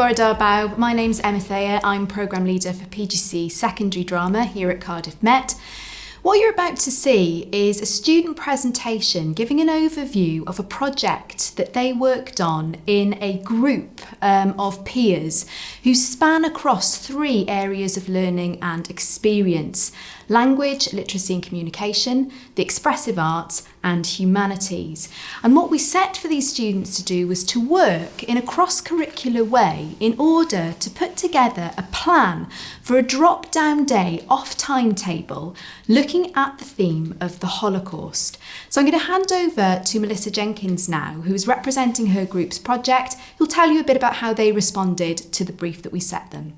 Bore da Bao. My name's Emma Thayer. I'm Programme Leader for PGCE Secondary Drama here at Cardiff Met. What you're about to see is a student presentation giving an overview of a project that they worked on in a group of peers who span across 3 areas of learning and experience: language, literacy and communication, the expressive arts and humanities. And what we set for these students to do was to work in a cross-curricular way in order to put together a plan for a drop-down day off timetable looking at the theme of the Holocaust. So I'm going to hand over to Melissa Jenkins now, who is representing her group's project, who'll tell you a bit about how they responded to the brief that we set them.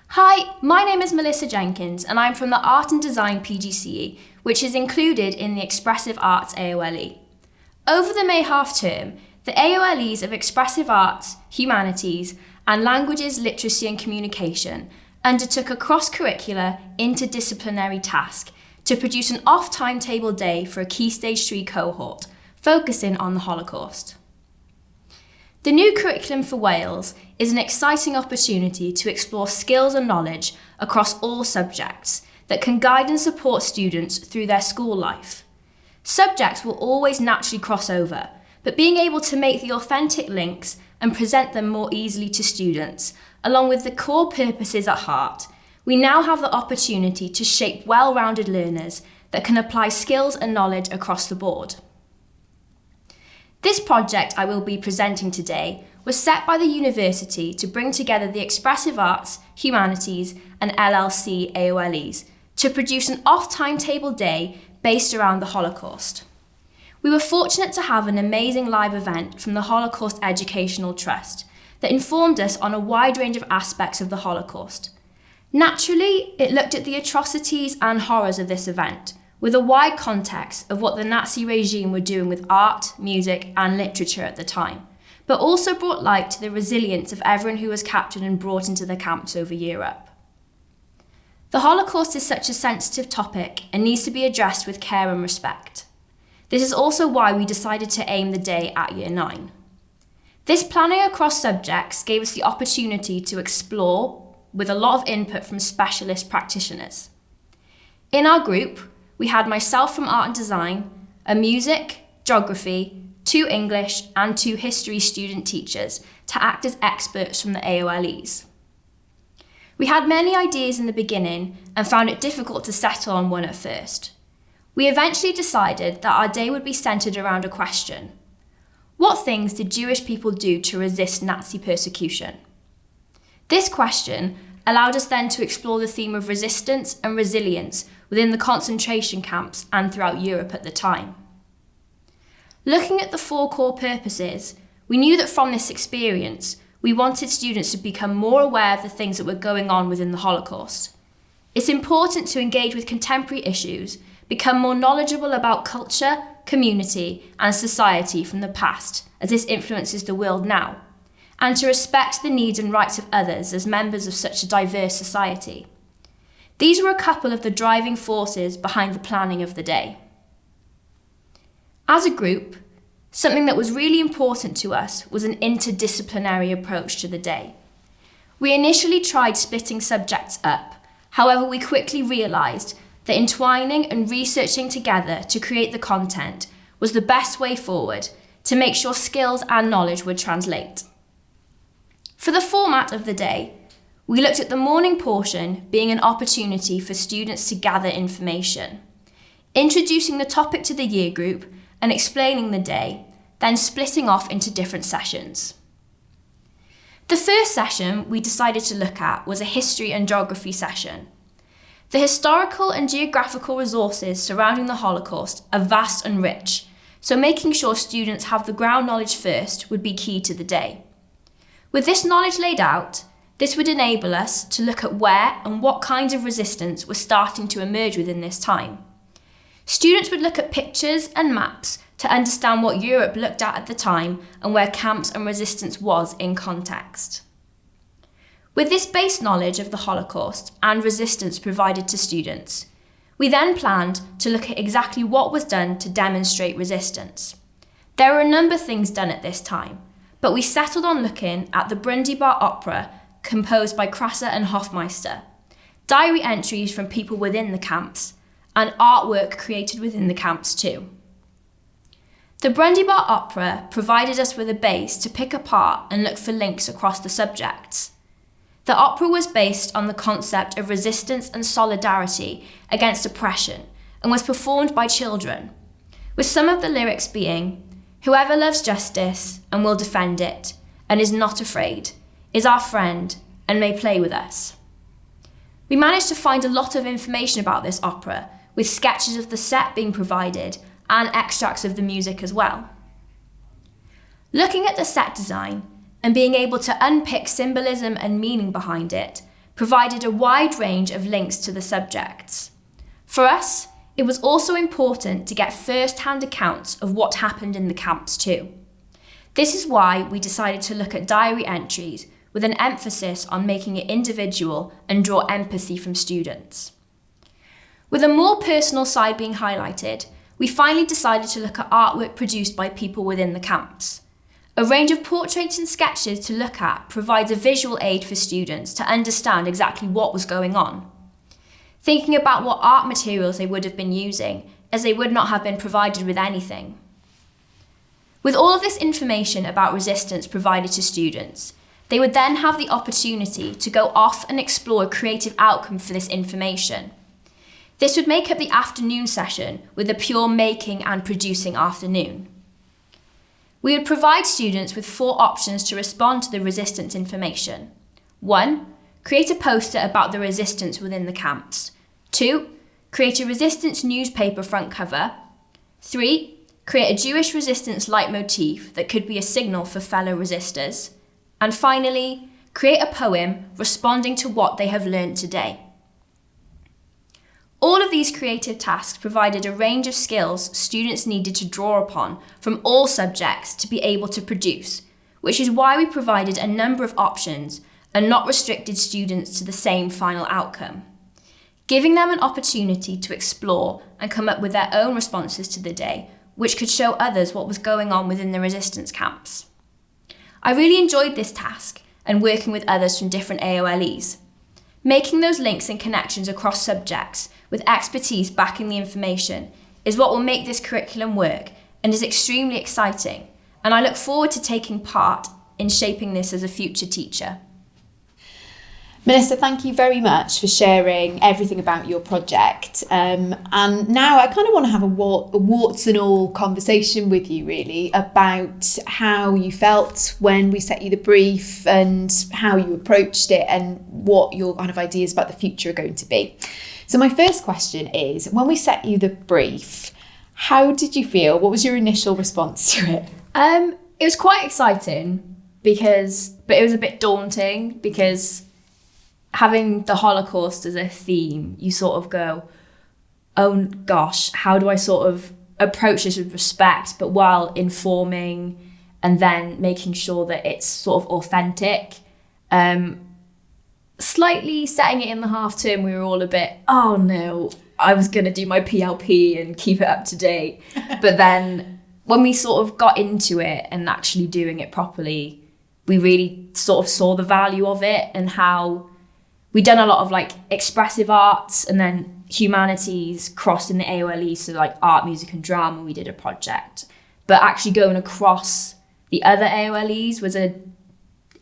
Hi, my name is Melissa Jenkins and I'm from the Art and Design PGCE, which is included in the Expressive Arts AoLE. Over the May half term, the AoLEs of Expressive Arts, Humanities and Languages, Literacy and Communication undertook a cross-curricular, interdisciplinary task to produce an off-timetable day for a Key Stage 3 cohort, focusing on the Holocaust. The new curriculum for Wales is an exciting opportunity to explore skills and knowledge across all subjects that can guide and support students through their school life. Subjects will always naturally cross over, but being able to make the authentic links and present them more easily to students, along with the core purposes at heart, we now have the opportunity to shape well-rounded learners that can apply skills and knowledge across the board. This project I will be presenting today was set by the university to bring together the Expressive Arts, Humanities and LLC AoLEs to produce an off-timetable day based around the Holocaust. We were fortunate to have an amazing live event from the Holocaust Educational Trust that informed us on a wide range of aspects of the Holocaust. Naturally, it looked at the atrocities and horrors of this event, with a wide context of what the Nazi regime were doing with art, music and literature at the time, but also brought light to the resilience of everyone who was captured and brought into the camps over Europe. The Holocaust is such a sensitive topic and needs to be addressed with care and respect. This is also why we decided to aim the day at Year 9. This planning across subjects gave us the opportunity to explore with a lot of input from specialist practitioners. In our group, we had myself from Art and Design, a music, geography, 2 English and 2 history student teachers to act as experts from the AoLEs. We had many ideas in the beginning and found it difficult to settle on one at first. We eventually decided that our day would be centred around a question: what things did Jewish people do to resist Nazi persecution? This question allowed us then to explore the theme of resistance and resilience within the concentration camps and throughout Europe at the time. Looking at the 4 core purposes, we knew that from this experience, we wanted students to become more aware of the things that were going on within the Holocaust. It's important to engage with contemporary issues, become more knowledgeable about culture, community and society from the past, as this influences the world now, and to respect the needs and rights of others as members of such a diverse society. These were a couple of the driving forces behind the planning of the day. As a group, something that was really important to us was an interdisciplinary approach to the day. We initially tried splitting subjects up, however we quickly realised that entwining and researching together to create the content was the best way forward to make sure skills and knowledge would translate. For the format of the day, we looked at the morning portion being an opportunity for students to gather information, introducing the topic to the year group and explaining the day, then splitting off into different sessions. The first session we decided to look at was a history and geography session. The historical and geographical resources surrounding the Holocaust are vast and rich, so making sure students have the ground knowledge first would be key to the day. With this knowledge laid out, this would enable us to look at where and what kinds of resistance were starting to emerge within this time. Students would look at pictures and maps to understand what Europe looked at the time and where camps and resistance was in context. With this base knowledge of the Holocaust and resistance provided to students, we then planned to look at exactly what was done to demonstrate resistance. There were a number of things done at this time, but we settled on looking at the Brundibar opera composed by Krasser and Hofmeister, diary entries from people within the camps, and artwork created within the camps too. The Brundibar opera provided us with a base to pick apart and look for links across the subjects. The opera was based on the concept of resistance and solidarity against oppression and was performed by children, with some of the lyrics being, "Whoever loves justice and will defend it and is not afraid is our friend and may play with us." We managed to find a lot of information about this opera, with sketches of the set being provided and extracts of the music as well. Looking at the set design and being able to unpick symbolism and meaning behind it provided a wide range of links to the subjects. For us, it was also important to get first-hand accounts of what happened in the camps too. This is why we decided to look at diary entries with an emphasis on making it individual and draw empathy from students. With a more personal side being highlighted, we finally decided to look at artwork produced by people within the camps. A range of portraits and sketches to look at provides a visual aid for students to understand exactly what was going on. Thinking about what art materials they would have been using, as they would not have been provided with anything. With all of this information about resistance provided to students, they would then have the opportunity to go off and explore a creative outcome for this information. This would make up the afternoon session with a pure making and producing afternoon. We would provide students with 4 options to respond to the resistance information. 1. Create a poster about the resistance within the camps. 2. Create a resistance newspaper front cover. 3. Create a Jewish resistance leitmotif that could be a signal for fellow resistors. And finally, create a poem responding to what they have learned today. All of these creative tasks provided a range of skills students needed to draw upon from all subjects to be able to produce, which is why we provided a number of options and not restricted students to the same final outcome, giving them an opportunity to explore and come up with their own responses to the day, which could show others what was going on within the resistance camps. I really enjoyed this task and working with others from different AoLEs. Making those links and connections across subjects with expertise backing the information is what will make this curriculum work and is extremely exciting, and I look forward to taking part in shaping this as a future teacher. Melissa, thank you very much for sharing everything about your project. And now I kind of want to have a warts and all conversation with you really about how you felt when we set you the brief and how you approached it and what your kind of ideas about the future are going to be. So my first question is, when we set you the brief, how did you feel? What was your initial response to it? It was quite exciting but it was a bit daunting because having the Holocaust as a theme, you sort of go, oh gosh, how do I sort of approach this with respect, but while informing and then making sure that it's sort of authentic. Slightly setting it in the half term, we were all a bit, oh no, I was going to do my PLP and keep it up to date. But then when we sort of got into it and actually doing it properly, we really sort of saw the value of it and how we'd done a lot of like expressive arts and then humanities crossed in the AoLE, so like art, music and drama, we did a project. But actually going across the other AoLEs was an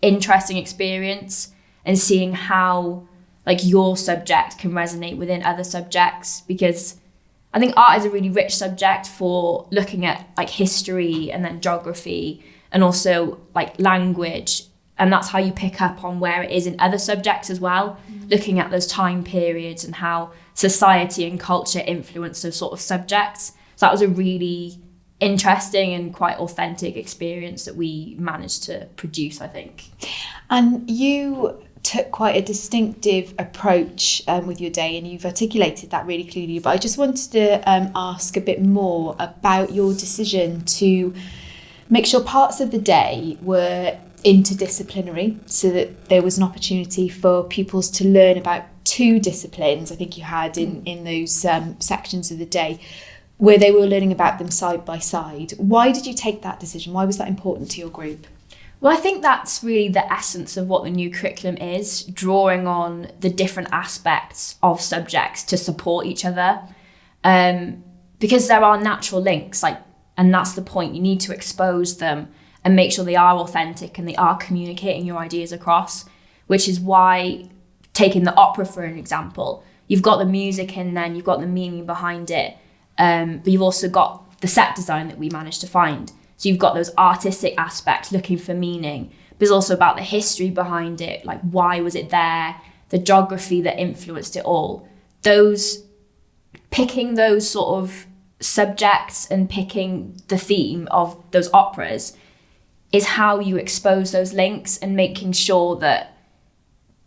interesting experience, and seeing how like your subject can resonate within other subjects, because I think art is a really rich subject for looking at like history and then geography and also like language. And that's how you pick up on where it is in other subjects as well, looking at those time periods and how society and culture influence those sort of subjects. So that was a really interesting and quite authentic experience that we managed to produce, I think. And you took quite a distinctive approach with your day, and you've articulated that really clearly. But I just wanted to ask a bit more about your decision to make sure parts of the day were interdisciplinary, so that there was an opportunity for pupils to learn about 2 disciplines, I think you had in those sections of the day, where they were learning about them side by side. Why did you take that decision? Why was that important to your group? Well, I think that's really the essence of what the new curriculum is, drawing on the different aspects of subjects to support each other. Because there are natural links, and that's the point. You need to expose them and make sure they are authentic and they are communicating your ideas across, which is why, taking the opera for an example, you've got the music in there, you've got the meaning behind it, but you've also got the set design that we managed to find. So you've got those artistic aspects looking for meaning, but it's also about the history behind it, like why was it there, the geography that influenced it all. Picking those sort of subjects and picking the theme of those operas is how you expose those links and making sure that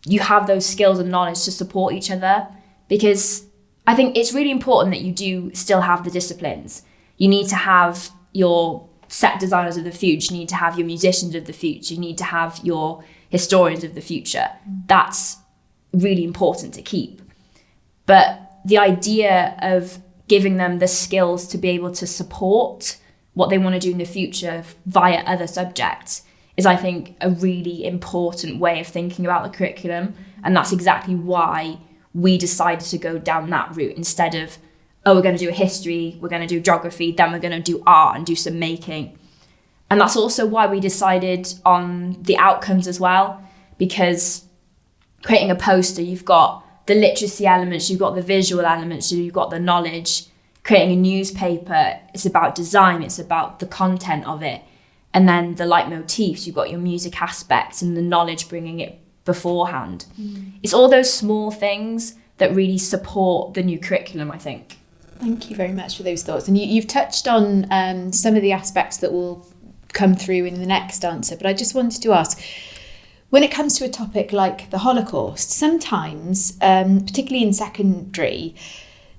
you have those skills and knowledge to support each other. Because I think it's really important that you do still have the disciplines. You need to have your set designers of the future, you need to have your musicians of the future, you need to have your historians of the future. That's really important to keep. But the idea of giving them the skills to be able to support what they want to do in the future via other subjects is, I think, a really important way of thinking about the curriculum. And that's exactly why we decided to go down that route instead of, we're going to do a history, we're going to do geography, then we're going to do art and do some making. And that's also why we decided on the outcomes as well, because creating a poster, you've got the literacy elements, you've got the visual elements, you've got the knowledge. Creating a newspaper, it's about design, it's about the content of it. And then the leitmotifs, you've got your music aspects and the knowledge bringing it beforehand. It's all those small things that really support the new curriculum, I think. Thank you very much for those thoughts. And you've touched on some of the aspects that will come through in the next answer, but I just wanted to ask, when it comes to a topic like the Holocaust, sometimes, particularly in secondary,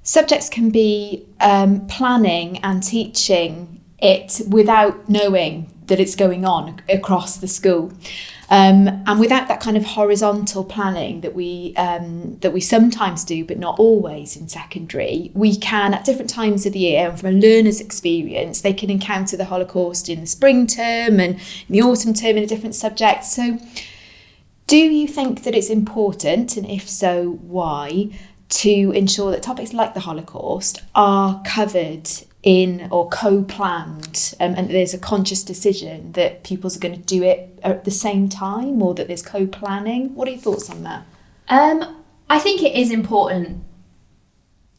subjects can be planning and teaching it without knowing that it's going on across the school. And without that kind of horizontal planning that we sometimes do, but not always in secondary, we can, at different times of the year, and from a learner's experience, they can encounter the Holocaust in the spring term and in the autumn term in a different subject. So do you think that it's important, and if so, why, to ensure that topics like the Holocaust are covered in or co-planned, and there's a conscious decision that pupils are going to do it at the same time, or that there's co-planning? What are your thoughts on that? I think it is important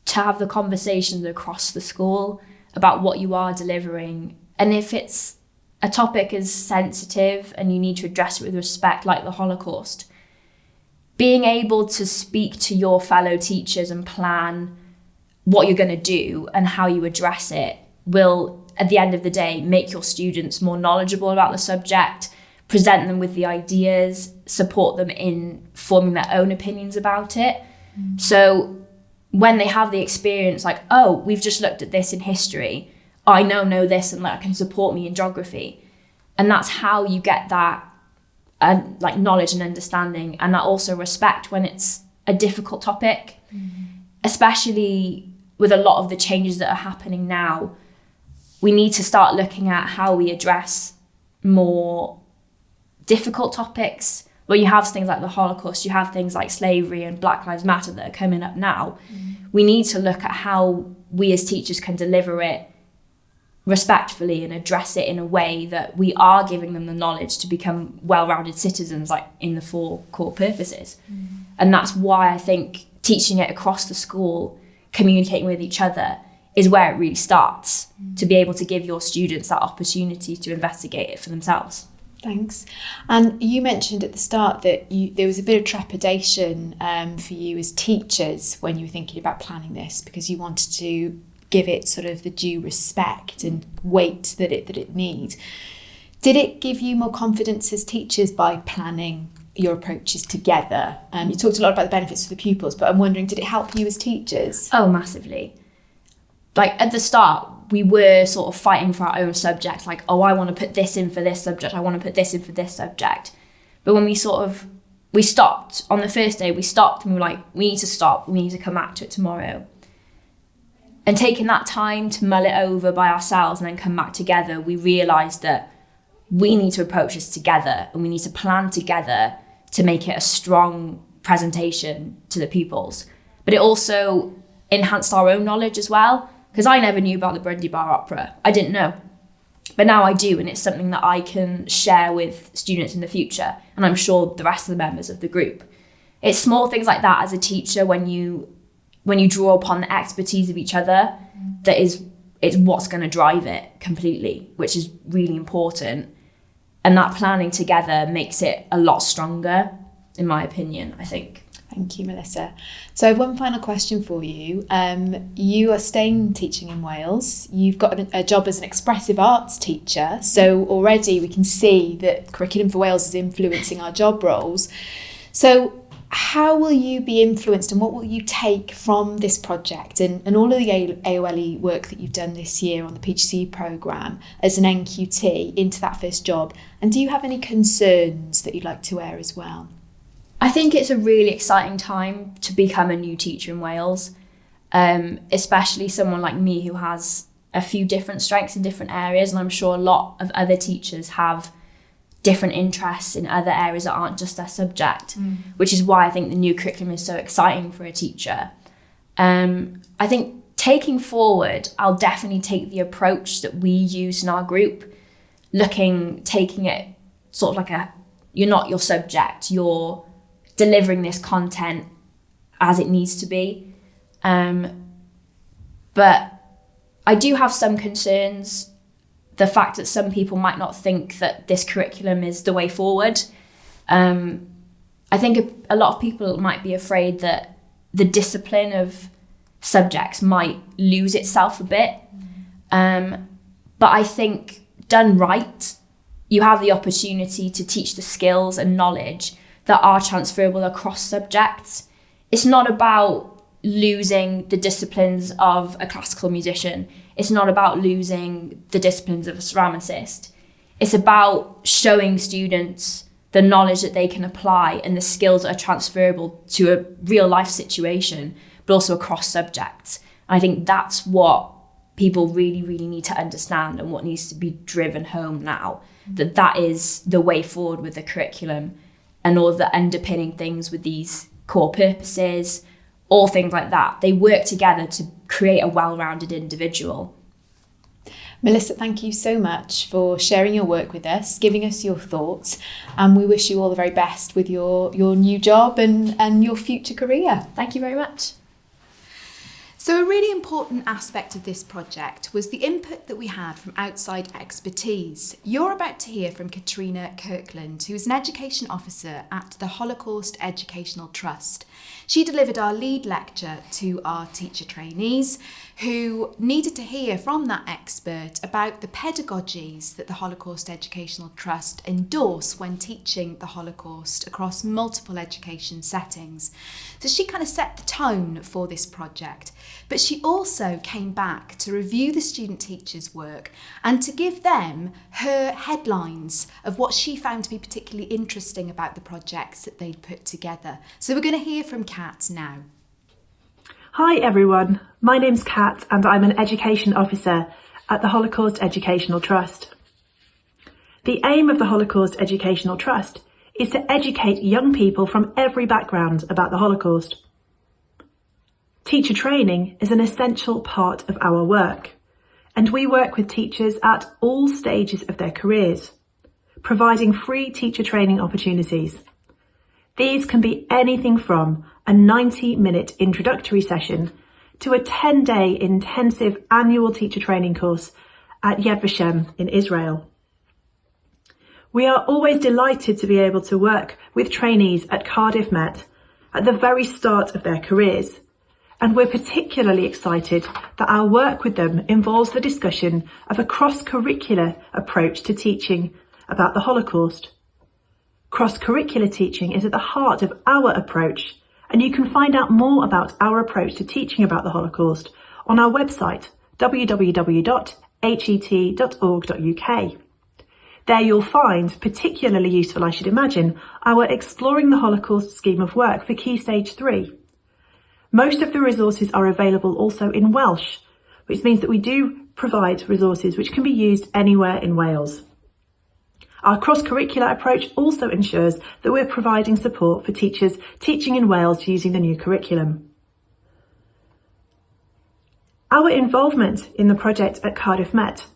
to have the conversations across the school about what you are delivering, and if it's a topic is sensitive and you need to address it with respect, like the Holocaust, being able to speak to your fellow teachers and plan what you're going to do and how you address it will, at the end of the day, make your students more knowledgeable about the subject, present them with the ideas, support them in forming their own opinions about it. So when they have the experience, like, oh, we've just looked at this in history, I know this, and that can support me in geography. And that's how you get that knowledge and understanding, and that also respect when it's a difficult topic, especially with a lot of the changes that are happening now. We need to start looking at how we address more difficult topics. Where you have things like the Holocaust, you have things like slavery and Black Lives Matter that are coming up now. We need to look at how we as teachers can deliver it respectfully and address it in a way that we are giving them the knowledge to become well-rounded citizens, like in the 4 core purposes. And that's why I think teaching it across the school, communicating with each other, is where it really starts, to be able to give your students that opportunity to investigate it for themselves. Thanks. And you mentioned at the start that there was a bit of trepidation for you as teachers when you were thinking about planning this, because you wanted to give it sort of the due respect and weight that it needs. Did it give you more confidence as teachers by planning your approaches together? You talked a lot about the benefits for the pupils, but I'm wondering, did it help you as teachers? Oh, massively. Like at the start, we were sort of fighting for our own subjects, like, oh, I want to put this in for this subject, I want to put this in for this subject. But when we stopped, on the first day, we stopped and we were like, we need to stop, we need to come back to it tomorrow. And taking that time to mull it over by ourselves and then come back together, we realised that we need to approach this together, and we need to plan together to make it a strong presentation to the pupils. But it also enhanced our own knowledge as well, because I never knew about the Brundy Bar Opera. I didn't know. But now I do, and it's something that I can share with students in the future, and I'm sure the rest of the members of the group. It's small things like that as a teacher, when you draw upon the expertise of each other, that is what's going to drive it completely, which is really important. And that planning together makes it a lot stronger, in my opinion, I think. Thank you, Melissa. So I have one final question for you. You are staying teaching in Wales. You've got a job as an expressive arts teacher. So already we can see that Curriculum for Wales is influencing our job roles. So how will you be influenced, and what will you take from this project and all of the AoLE work that you've done this year on the PGCE programme as an NQT into that first job? And do you have any concerns that you'd like to air as well? I think it's a really exciting time to become a new teacher in Wales, especially someone like me who has a few different strengths in different areas, and I'm sure a lot of other teachers have different interests in other areas that aren't just their subject, which is why I think the new curriculum is so exciting for a teacher. I think taking forward, I'll definitely take the approach that we use in our group, taking it sort of like you're not your subject, you're delivering this content as it needs to be. But I do have some concerns. The fact that some people might not think that this curriculum is the way forward. I think a lot of people might be afraid that the discipline of subjects might lose itself a bit. But I think done right, you have the opportunity to teach the skills and knowledge that are transferable across subjects. It's not about losing the disciplines of a classical musician. It's not about losing the disciplines of a ceramicist. It's about showing students the knowledge that they can apply and the skills that are transferable to a real life situation, but also across subjects. And I think that's what people really, really need to understand, and what needs to be driven home now, that is the way forward with the curriculum, and all the underpinning things with these core purposes, all things like that. They work together to create a well-rounded individual. Melissa, thank you so much for sharing your work with us, giving us your thoughts, and we wish you all the very best with your new job and your future career. Thank you very much. So a really important aspect of this project was the input that we had from outside expertise. You're about to hear from Catrina Kirkland, who is an education officer at the Holocaust Educational Trust. She delivered our lead lecture to our teacher trainees, who needed to hear from that expert about the pedagogies that the Holocaust Educational Trust endorse when teaching the Holocaust across multiple education settings. So she kind of set the tone for this project, but she also came back to review the student teachers' work and to give them her headlines of what she found to be particularly interesting about the projects that they'd put together. So we're going to hear from Kat now. Hi everyone, my name's Kat and I'm an Education Officer at the Holocaust Educational Trust. The aim of the Holocaust Educational Trust is to educate young people from every background about the Holocaust. Teacher training is an essential part of our work, and we work with teachers at all stages of their careers, providing free teacher training opportunities. These can be anything from a 90-minute introductory session to a 10-day intensive annual teacher training course at Yad Vashem in Israel. We are always delighted to be able to work with trainees at Cardiff Met at the very start of their careers, and we're particularly excited that our work with them involves the discussion of a cross-curricular approach to teaching about the Holocaust. Cross-curricular teaching is at the heart of our approach, and you can find out more about our approach to teaching about the Holocaust on our website, www.het.org.uk. There you'll find, particularly useful I should imagine, our Exploring the Holocaust scheme of work for Key Stage 3. Most of the resources are available also in Welsh, which means that we do provide resources which can be used anywhere in Wales. Our cross-curricular approach also ensures that we're providing support for teachers teaching in Wales using the new curriculum. Our involvement in the project at Cardiff Met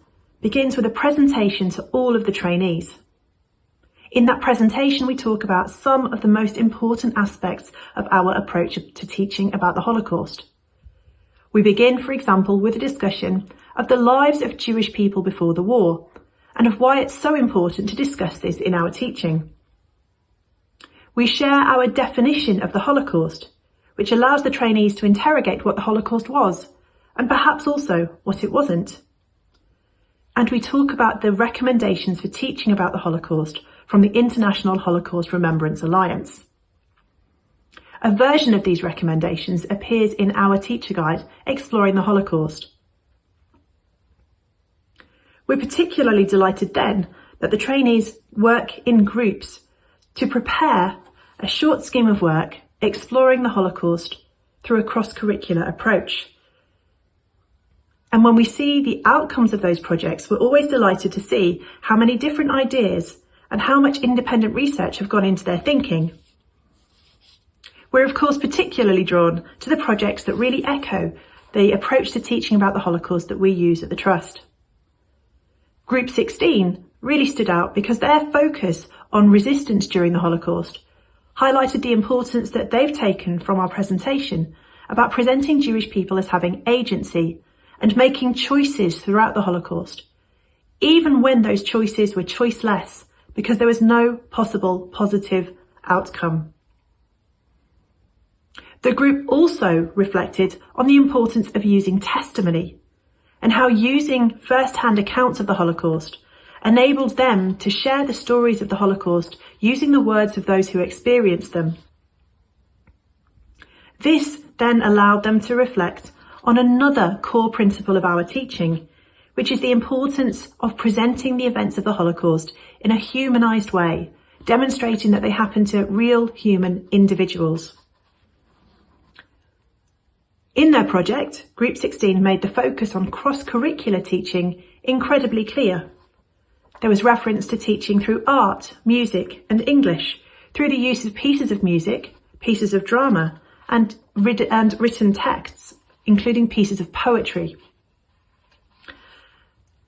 begins with a presentation to all of the trainees. In that presentation, we talk about some of the most important aspects of our approach to teaching about the Holocaust. We begin, for example, with a discussion of the lives of Jewish people before the war and of why it's so important to discuss this in our teaching. We share our definition of the Holocaust, which allows the trainees to interrogate what the Holocaust was and perhaps also what it wasn't. And we talk about the recommendations for teaching about the Holocaust from the International Holocaust Remembrance Alliance. A version of these recommendations appears in our teacher guide, Exploring the Holocaust. We're particularly delighted then that the trainees work in groups to prepare a short scheme of work exploring the Holocaust through a cross-curricular approach. And when we see the outcomes of those projects, we're always delighted to see how many different ideas and how much independent research have gone into their thinking. We're of course particularly drawn to the projects that really echo the approach to teaching about the Holocaust that we use at the Trust. Group 16 really stood out because their focus on resistance during the Holocaust highlighted the importance that they've taken from our presentation about presenting Jewish people as having agency and making choices throughout the Holocaust, even when those choices were choiceless because there was no possible positive outcome. The group also reflected on the importance of using testimony and how using first-hand accounts of the Holocaust enabled them to share the stories of the Holocaust using the words of those who experienced them. This then allowed them to reflect on another core principle of our teaching, which is the importance of presenting the events of the Holocaust in a humanised way, demonstrating that they happen to real human individuals. In their project, Group 16 made the focus on cross-curricular teaching incredibly clear. There was reference to teaching through art, music and English, through the use of pieces of music, pieces of drama and written texts, including pieces of poetry.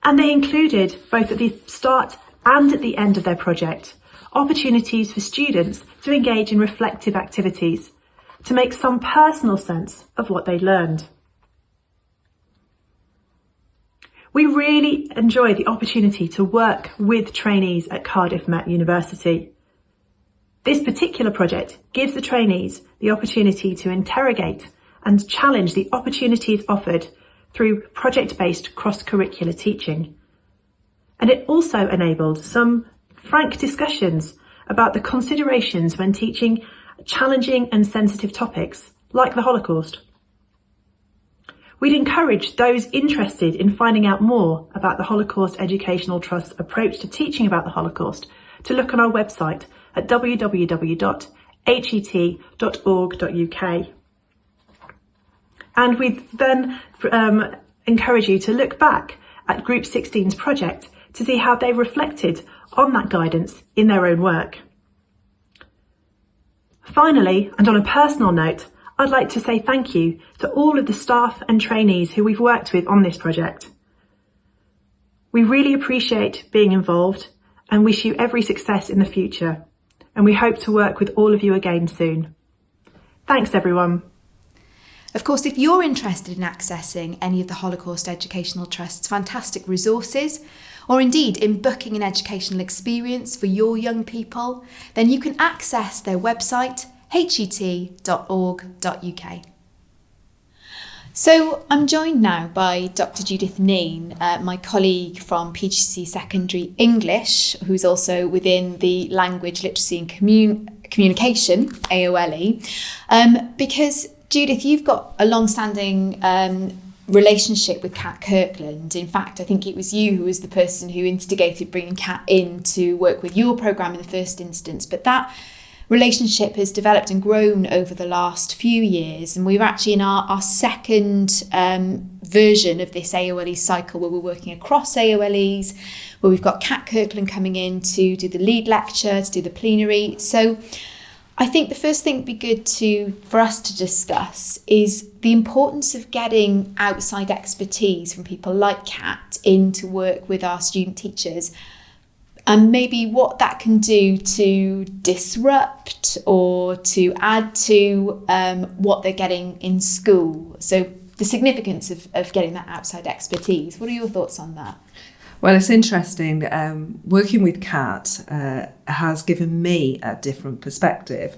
And they included, both at the start and at the end of their project, opportunities for students to engage in reflective activities, to make some personal sense of what they learned. We really enjoy the opportunity to work with trainees at Cardiff Met University. This particular project gives the trainees the opportunity to interrogate and challenge the opportunities offered through project-based cross-curricular teaching. And it also enabled some frank discussions about the considerations when teaching challenging and sensitive topics like the Holocaust. We'd encourage those interested in finding out more about the Holocaust Educational Trust's approach to teaching about the Holocaust to look on our website at www.het.org.uk. And we then encourage you to look back at Group 16's project to see how they reflected on that guidance in their own work. Finally, and on a personal note, I'd like to say thank you to all of the staff and trainees who we've worked with on this project. We really appreciate being involved and wish you every success in the future. And we hope to work with all of you again soon. Thanks, everyone. Of course, if you're interested in accessing any of the Holocaust Educational Trust's fantastic resources, or indeed in booking an educational experience for your young people, then you can access their website, het.org.uk. So I'm joined now by Dr Judith Neen, my colleague from PGCE Secondary English, who's also within the Language, Literacy and Communication, AoLE, because Judith, you've got a long-standing relationship with Cat Kirkland. In fact, I think it was you who was the person who instigated bringing Cat in to work with your programme in the first instance, but that relationship has developed and grown over the last few years, and we're actually in our second version of this AoLE cycle, where we're working across AoLEs, where we've got Cat Kirkland coming in to do the lead lecture, to do the plenary. So I think the first thing would be good for us to discuss is the importance of getting outside expertise from people like Cat in to work with our student teachers, and maybe what that can do to disrupt or to add to what they're getting in school. So the significance of getting that outside expertise. What are your thoughts on that? Well, it's interesting. Working with Cat has given me a different perspective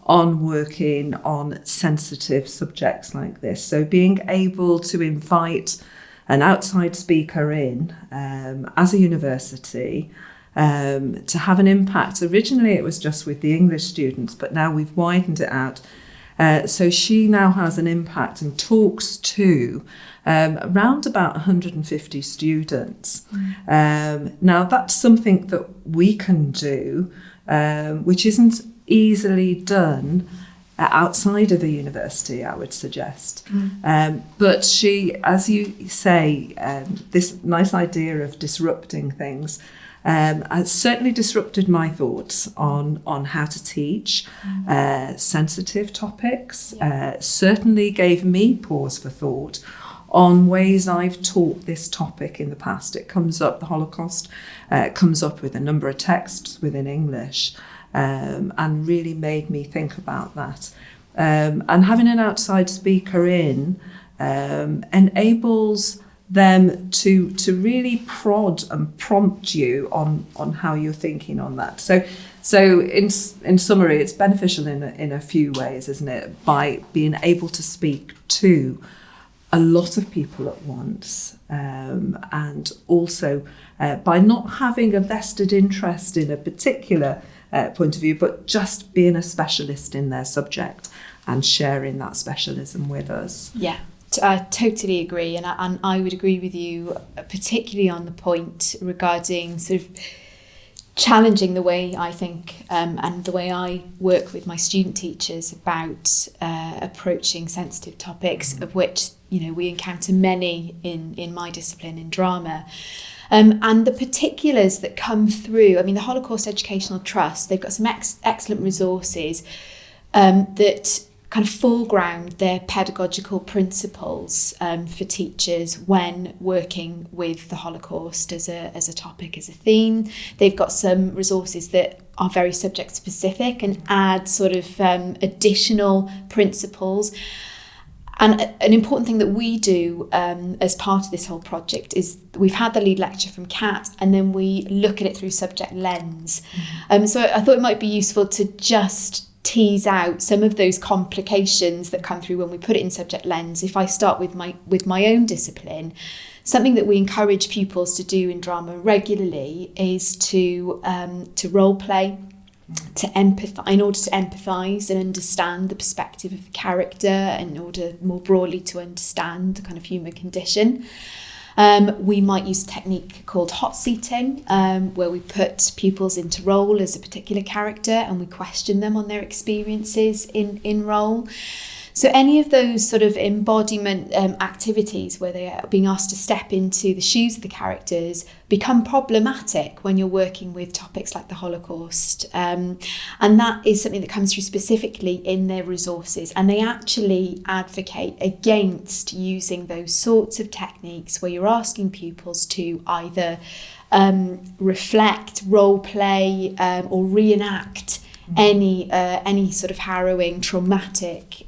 on working on sensitive subjects like this. So being able to invite an outside speaker in as a university to have an impact. Originally it was just with the English students, but now we've widened it out. So she now has an impact and talks to around about 150 students. Now that's something that we can do, which isn't easily done outside of the university, I would suggest. But she, as you say, this nice idea of disrupting things has certainly disrupted my thoughts on how to teach sensitive topics. Certainly gave me pause for thought on ways I've taught this topic in the past. It comes up, the Holocaust comes up with a number of texts within English, and really made me think about that. And having an outside speaker in enables them to really prod and prompt you on how you're thinking on that. So in summary, it's beneficial in a few ways, isn't it? By being able to speak to a lot of people at once, and also by not having a vested interest in a particular point of view, but just being a specialist in their subject and sharing that specialism with us. Yeah. I totally agree, and I would agree with you, particularly on the point regarding sort of challenging the way I think and the way I work with my student teachers about approaching sensitive topics, of which we encounter many in my discipline, in drama. And the particulars that come through, I mean, the Holocaust Educational Trust, they've got some excellent resources that kind of foreground their pedagogical principles for teachers when working with the Holocaust as a topic, as a theme. They've got some resources that are very subject specific and add sort of additional principles. And an important thing that we do as part of this whole project is we've had the lead lecture from Cat, and then we look at it through subject lens. So I thought it might be useful to just tease out some of those complications that come through when we put it in subject lens. If I start with my own discipline, something that we encourage pupils to do in drama regularly is to role play, to empathise, in order to empathise and understand the perspective of the character, in order more broadly to understand the kind of human condition. We might use a technique called hot seating, where we put pupils into role as a particular character and we question them on their experiences in role. So any of those sort of embodiment activities where they are being asked to step into the shoes of the characters become problematic when you're working with topics like the Holocaust. And that is something that comes through specifically in their resources. And they actually advocate against using those sorts of techniques where you're asking pupils to either reflect, role play, or reenact any sort of harrowing, traumatic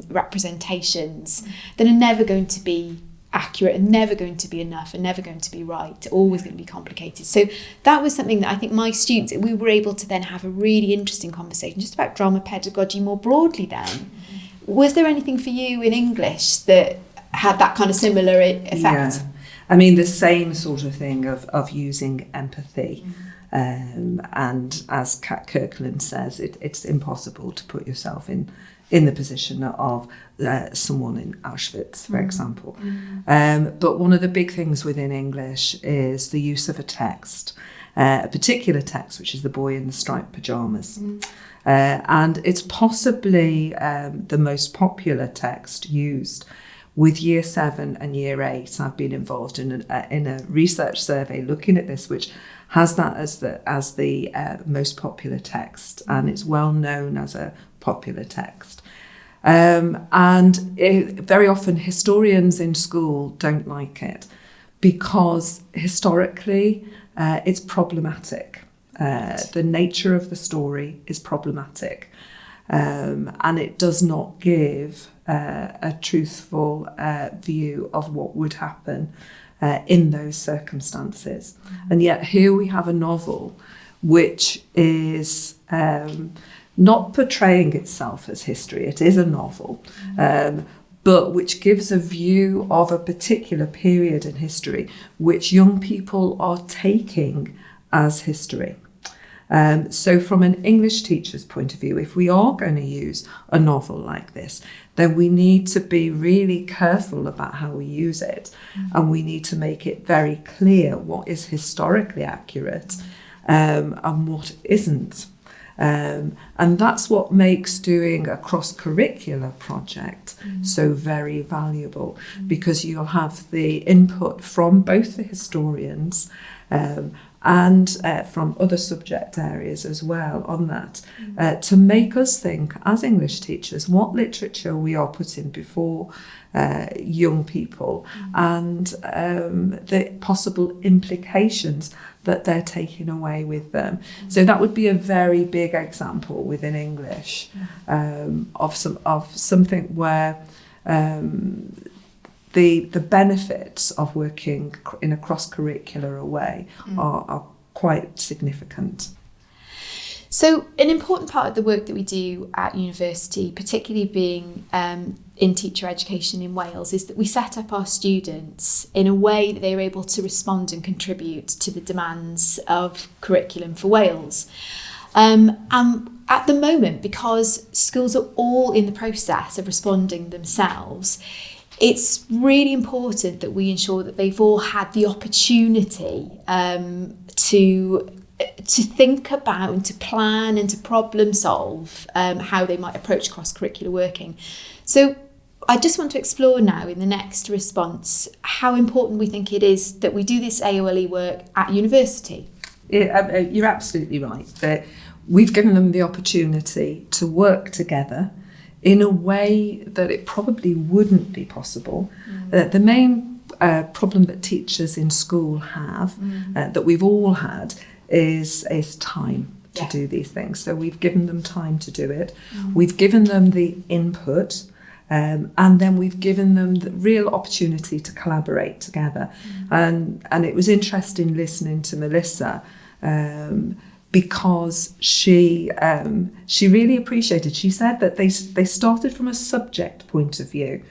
representations that are never going to be accurate and never going to be enough and never going to be right, always going to be complicated. So that was something that I think my students, we were able to then have a really interesting conversation just about drama pedagogy more broadly then. Was there anything for you in English that had that kind of similar effect? Yeah. I mean, the same sort of thing of using empathy. And as Cat Kirkland says, it's impossible to put yourself in the position of someone in Auschwitz, for example. But one of the big things within English is the use of a text. a particular text, which is The Boy in the Striped Pyjamas. And it's possibly the most popular text used with Year 7 and Year 8. I've been involved in a research survey looking at this, which has that as the most popular text, and it's well known as a popular text. Very often historians in school don't like it because historically it's problematic. The nature of the story is problematic, and it does not give a truthful view of what would happen in those circumstances. And yet here we have a novel which is not portraying itself as history. It is a novel, but which gives a view of a particular period in history which young people are taking as history. So from an English teacher's point of view, if we are going to use a novel like this, then we need to be really careful about how we use it. And we need to make it very clear what is historically accurate and what isn't. And that's what makes doing a cross-curricular project so very valuable, because you'll have the input from both the historians and from other subject areas as well on that, to make us think as English teachers what literature we are putting before young people and the possible implications that they're taking away with them. So that would be a very big example within English of something where the benefits of working in a cross-curricular way are quite significant. So an important part of the work that we do at university, particularly being in teacher education in Wales, is that we set up our students in a way that they are able to respond and contribute to the demands of curriculum for Wales. And at the moment, because schools are all in the process of responding themselves, it's really important that we ensure that they've all had the opportunity to think about and to plan and to problem solve how they might approach cross-curricular working. So I just want to explore now in the next response how important we think it is that we do this AoLE work at university. You're absolutely right. That we've given them the opportunity to work together in a way that it probably wouldn't be possible. The main problem that teachers in school have, that we've all had, is time to do these things. So we've given them time to do it. We've given them the input, and then we've given them the real opportunity to collaborate together. And it was interesting listening to Melissa, because she really appreciated. She said that they started from a subject point of view.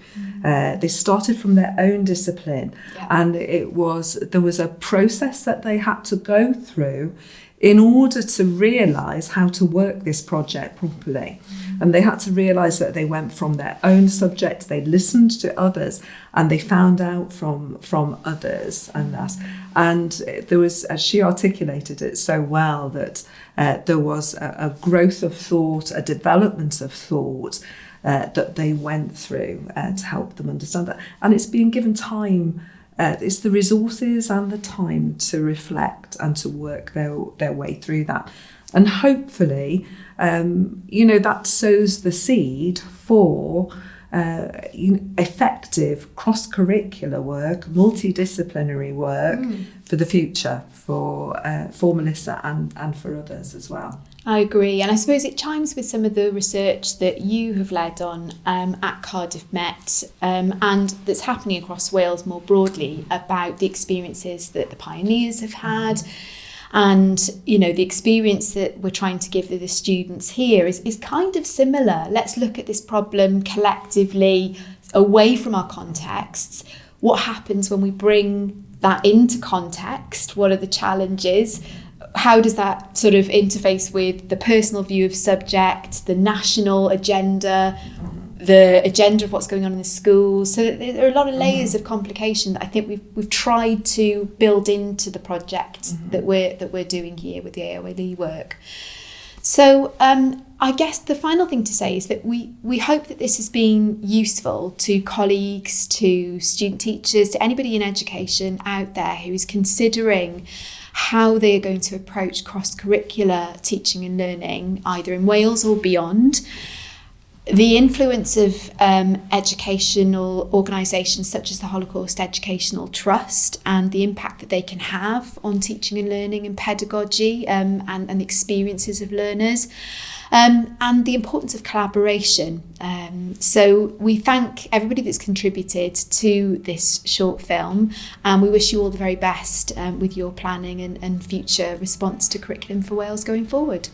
They started from their own discipline, and there was a process that they had to go through in order to realise how to work this project properly. And they had to realise that they went from their own subject, they listened to others, and they found out from others and that. And there was, as she articulated it so well, that there was a growth of thought, a development of thought that they went through to help them understand that. And it's being given time. It's the resources and the time to reflect and to work their way through that. And hopefully, that sows the seed for effective cross-curricular work, multidisciplinary work for the future, for Melissa and for others as well. I agree, and I suppose it chimes with some of the research that you have led on at Cardiff Met and that's happening across Wales more broadly about the experiences that the pioneers have had. And, the experience that we're trying to give to the students here is kind of similar. Let's look at this problem collectively, away from our contexts. What happens when we bring that into context? What are the challenges? How does that sort of interface with the personal view of subject, the national agenda? the agenda of what's going on in the schools. So there are a lot of layers of complication that I think we've tried to build into the project that we're doing here with the AoLE work. So I guess the final thing to say is that we hope that this has been useful to colleagues, to student teachers, to anybody in education out there who is considering how they are going to approach cross-curricular teaching and learning, either in Wales or beyond. The influence of educational organisations such as the Holocaust Educational Trust and the impact that they can have on teaching and learning and pedagogy and the experiences of learners, and the importance of collaboration. So we thank everybody that's contributed to this short film, and we wish you all the very best with your planning and future response to Curriculum for Wales going forward.